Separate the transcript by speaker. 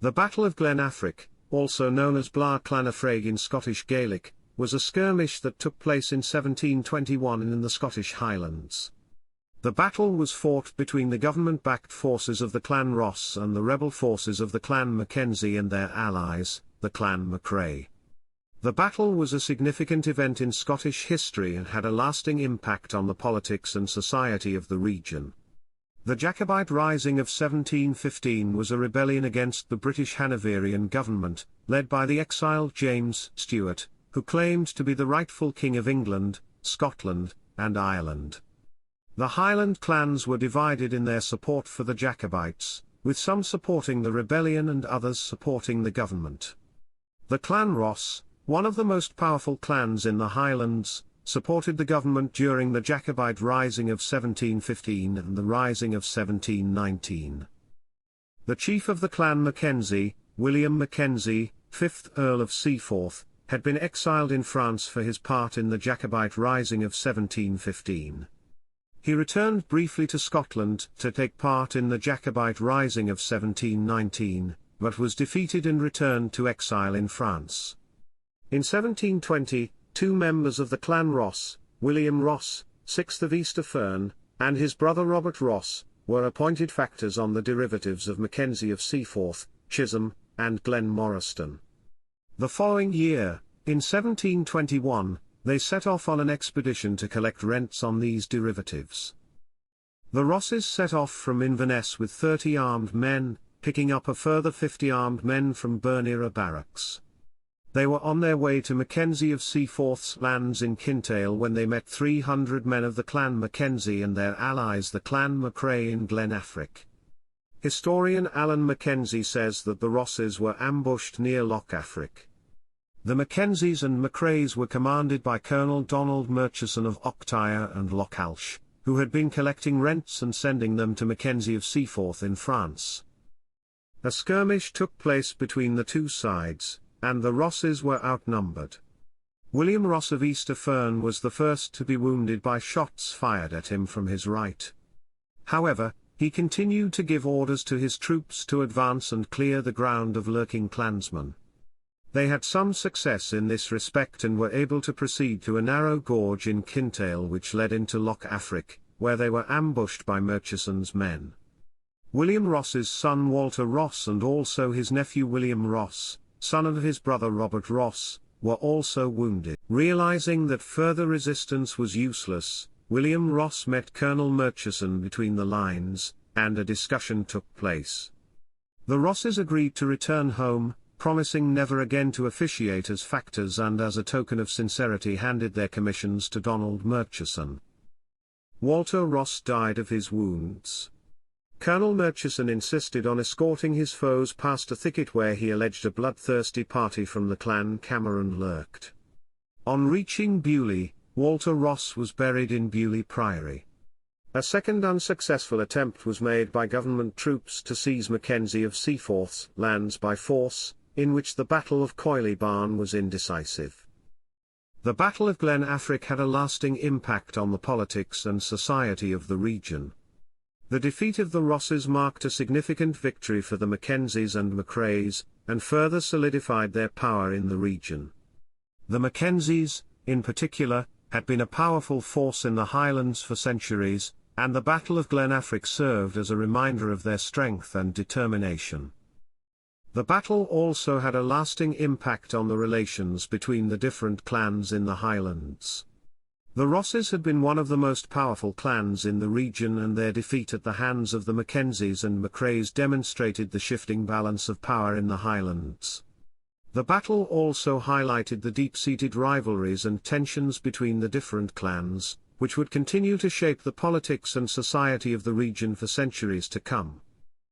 Speaker 1: The Battle of Glen Affric, also known as Blàr Ghleann Afraig in Scottish Gaelic, was a skirmish that took place in 1721 in the Scottish Highlands. The battle was fought between the government-backed forces of the Clan Ross and the rebel forces of the Clan Mackenzie and their allies, the Clan Macrae. The battle was a significant event in Scottish history and had a lasting impact on the politics and society of the region. The Jacobite Rising of 1715 was a rebellion against the British-Hanoverian government, led by the exiled James Stuart, who claimed to be the rightful King of England, Scotland, and Ireland. The Highland clans were divided in their support for the Jacobites, with some supporting the rebellion and others supporting the government. The Clan Ross, one of the most powerful clans in the Highlands, supported the government during the Jacobite Rising of 1715 and the Rising of 1719. The chief of the Clan Mackenzie, William Mackenzie, 5th Earl of Seaforth, had been exiled in France for his part in the Jacobite Rising of 1715. He returned briefly to Scotland to take part in the Jacobite Rising of 1719, but was defeated and returned to exile in France. In 1720, two members of the Clan Ross, William Ross, 6th of Easter Fern, and his brother Robert Ross, were appointed factors on the derivatives of Mackenzie of Seaforth, Chisholm, and Glenmoriston. The following year, in 1721, they set off on an expedition to collect rents on these derivatives. The Rosses set off from Inverness with 30 armed men, picking up a further 50 armed men from Bernera barracks. They were on their way to Mackenzie of Seaforth's lands in Kintail when they met 300 men of the Clan Mackenzie and their allies the Clan Macrae in Glen Affric. Historian Alan Mackenzie says that the Rosses were ambushed near Loch Affric. The Mackenzies and Macraes were commanded by Colonel Donald Murchison of Octyre and Lochalsh, who had been collecting rents and sending them to Mackenzie of Seaforth in France. A skirmish took place between the two sides, and the Rosses were outnumbered. William Ross of Easter Fern was the first to be wounded by shots fired at him from his right. However, he continued to give orders to his troops to advance and clear the ground of lurking clansmen. They had some success in this respect and were able to proceed to a narrow gorge in Kintail which led into Loch Affric, where they were ambushed by Murchison's men. William Ross's son Walter Ross and also his nephew William Ross, son of his brother Robert Ross, were also wounded. Realizing that further resistance was useless, William Ross met Colonel Murchison between the lines, and a discussion took place. The Rosses agreed to return home, promising never again to officiate as factors, and as a token of sincerity handed their commissions to Donald Murchison. Walter Ross died of his wounds. Colonel Murchison insisted on escorting his foes past a thicket where he alleged a bloodthirsty party from the Clan Cameron lurked. On reaching Beaulieu, Walter Ross was buried in Beaulieu Priory. A second unsuccessful attempt was made by government troops to seize Mackenzie of Seaforth's lands by force, in which the Battle of Coily Barn was indecisive. The Battle of Glen Affric had a lasting impact on the politics and society of the region. The defeat of the Rosses marked a significant victory for the Mackenzies and Macraes, and further solidified their power in the region. The Mackenzies, in particular, had been a powerful force in the Highlands for centuries, and the Battle of Glen Affric served as a reminder of their strength and determination. The battle also had a lasting impact on the relations between the different clans in the Highlands. The Rosses had been one of the most powerful clans in the region, and their defeat at the hands of the Mackenzies and Macraes demonstrated the shifting balance of power in the Highlands. The battle also highlighted the deep-seated rivalries and tensions between the different clans, which would continue to shape the politics and society of the region for centuries to come.